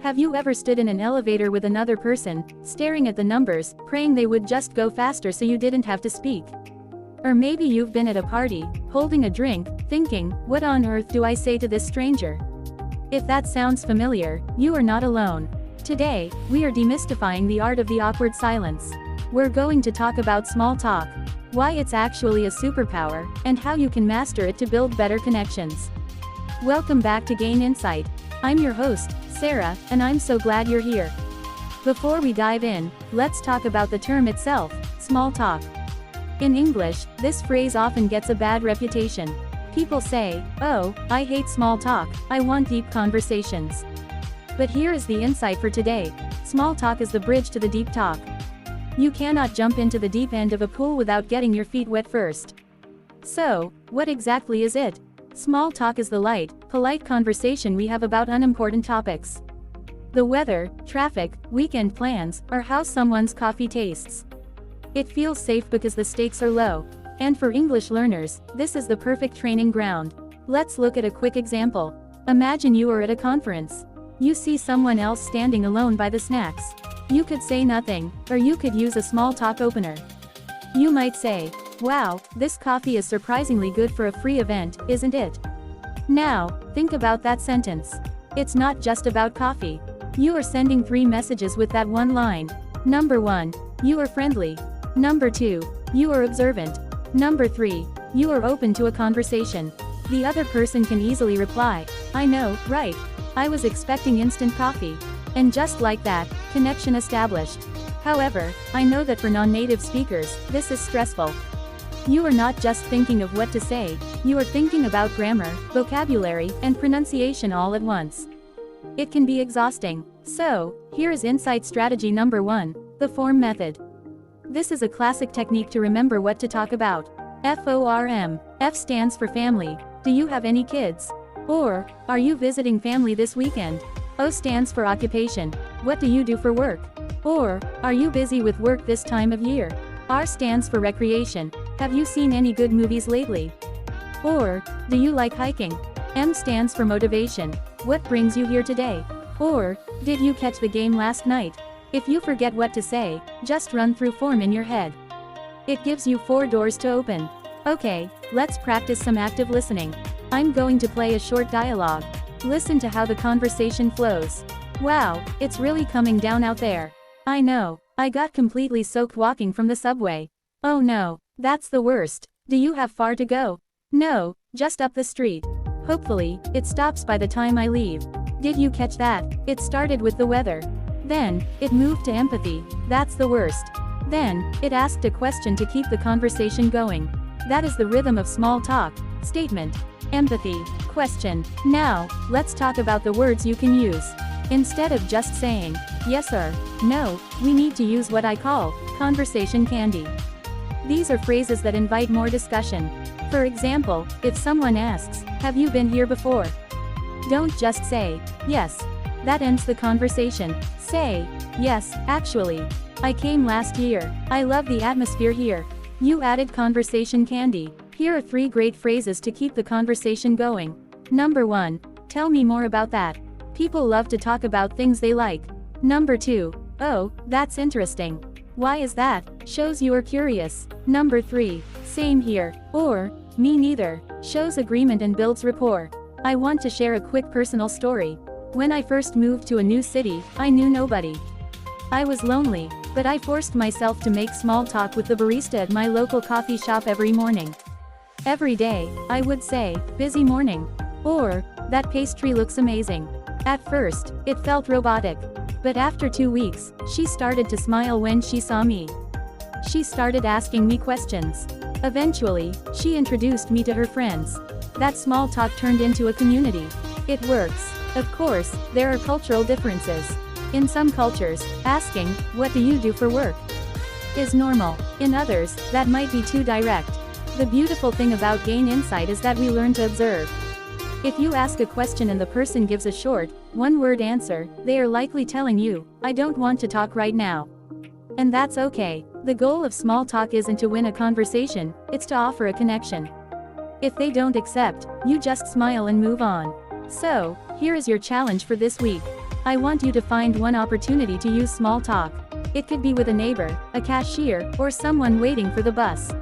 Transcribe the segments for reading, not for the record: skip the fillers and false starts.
Have you ever stood in an elevator with another person, staring at the numbers, praying they would just go faster so you didn't have to speak? Or maybe you've been at a party, holding a drink, thinking, what on earth do I say to this stranger? If that sounds familiar, you are not alone. Today, we are demystifying the art of the awkward silence. We're going to talk about small talk, why it's actually a superpower, and how you can master it to build better connections. Welcome back to Gain Insight. I'm your host, Sarah, and I'm so glad you're here. Before we dive in, let's talk about the term itself, small talk. In English, this phrase often gets a bad reputation. People say, "Oh, I hate small talk, I want deep conversations." But here is the insight for today. Small talk is the bridge to the deep talk. You cannot jump into the deep end of a pool without getting your feet wet first. So, what exactly is it? Small talk is the light, polite conversation we have about unimportant topics. The weather, traffic, weekend plans, or how someone's coffee tastes. It feels safe because the stakes are low. And for English learners, this is the perfect training ground. Let's look at a quick example. Imagine you are at a conference. You see someone else standing alone by the snacks. You could say nothing, or you could use a small talk opener. You might say, "Wow, this coffee is surprisingly good for a free event, isn't it?" Now, think about that sentence. It's not just about coffee. You are sending 3 messages with that one line. Number 1, you are friendly. Number 2, you are observant. Number 3, you are open to a conversation. The other person can easily reply, "I know, right? I was expecting instant coffee." And just like that, connection established. However, I know that for non-native speakers, this is stressful. You are not just thinking of what to say, you are thinking about grammar, vocabulary, and pronunciation all at once. It can be exhausting. So, here is insight strategy number 1, the form method. This is a classic technique to remember what to talk about. FORM. F stands for family. Do you have any kids? Or, are you visiting family this weekend? O stands for occupation. What do you do for work? Or, are you busy with work this time of year? R stands for recreation. Have you seen any good movies lately? Or, do you like hiking? M stands for motivation. What brings you here today? Or, did you catch the game last night? If you forget what to say, just run through form in your head. It gives you 4 doors to open. Okay, let's practice some active listening. I'm going to play a short dialogue. Listen to how the conversation flows. Wow, it's really coming down out there. I know, I got completely soaked walking from the subway. Oh no, that's the worst. Do you have far to go? No, just up the street. Hopefully, it stops by the time I leave. Did you catch that? It started with the weather. Then, it moved to empathy. That's the worst. Then, it asked a question to keep the conversation going. That is the rhythm of small talk. Statement. Empathy. Question. Now, let's talk about the words you can use. Instead of just saying, yes or no, we need to use what I call conversation candy. These are phrases that invite more discussion. For example, if someone asks, "Have you been here before?" Don't just say, "Yes." That ends the conversation. Say, "Yes, actually. I came last year. I love the atmosphere here." You added conversation candy. Here are 3 great phrases to keep the conversation going. Number 1, tell me more about that. People love to talk about things they like. Number 2, oh, that's interesting. Why is that? Shows you are curious. Number 3, same here. Or, me neither. Shows agreement and builds rapport. I want to share a quick personal story. When I first moved to a new city, I knew nobody. I was lonely, but I forced myself to make small talk with the barista at my local coffee shop every morning. Every day, I would say, "Busy morning." Or, "That pastry looks amazing." At first, it felt robotic. But after 2 weeks, she started to smile when she saw me. She started asking me questions. Eventually, she introduced me to her friends. That small talk turned into a community. It works. Of course, there are cultural differences. In some cultures, asking, "What do you do for work?" is normal. In others, that might be too direct. The beautiful thing about Gain Insight is that we learn to observe. If you ask a question and the person gives a short, one-word answer, they are likely telling you, "I don't want to talk right now." And that's okay. The goal of small talk isn't to win a conversation, it's to offer a connection. If they don't accept, you just smile and move on. So, here is your challenge for this week. I want you to find one opportunity to use small talk. It could be with a neighbor, a cashier, or someone waiting for the bus.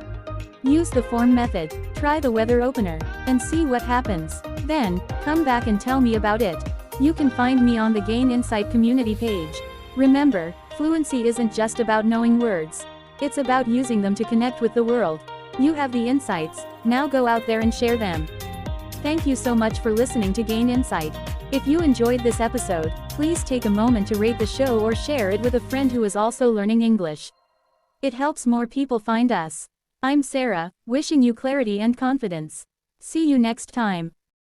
Use the form method, try the weather opener, and see what happens. Then, come back and tell me about it. You can find me on the Gain Insight community page. Remember, fluency isn't just about knowing words. It's about using them to connect with the world. You have the insights, now go out there and share them. Thank you so much for listening to Gain Insight. If you enjoyed this episode, please take a moment to rate the show or share it with a friend who is also learning English. It helps more people find us. I'm Sarah, wishing you clarity and confidence. See you next time.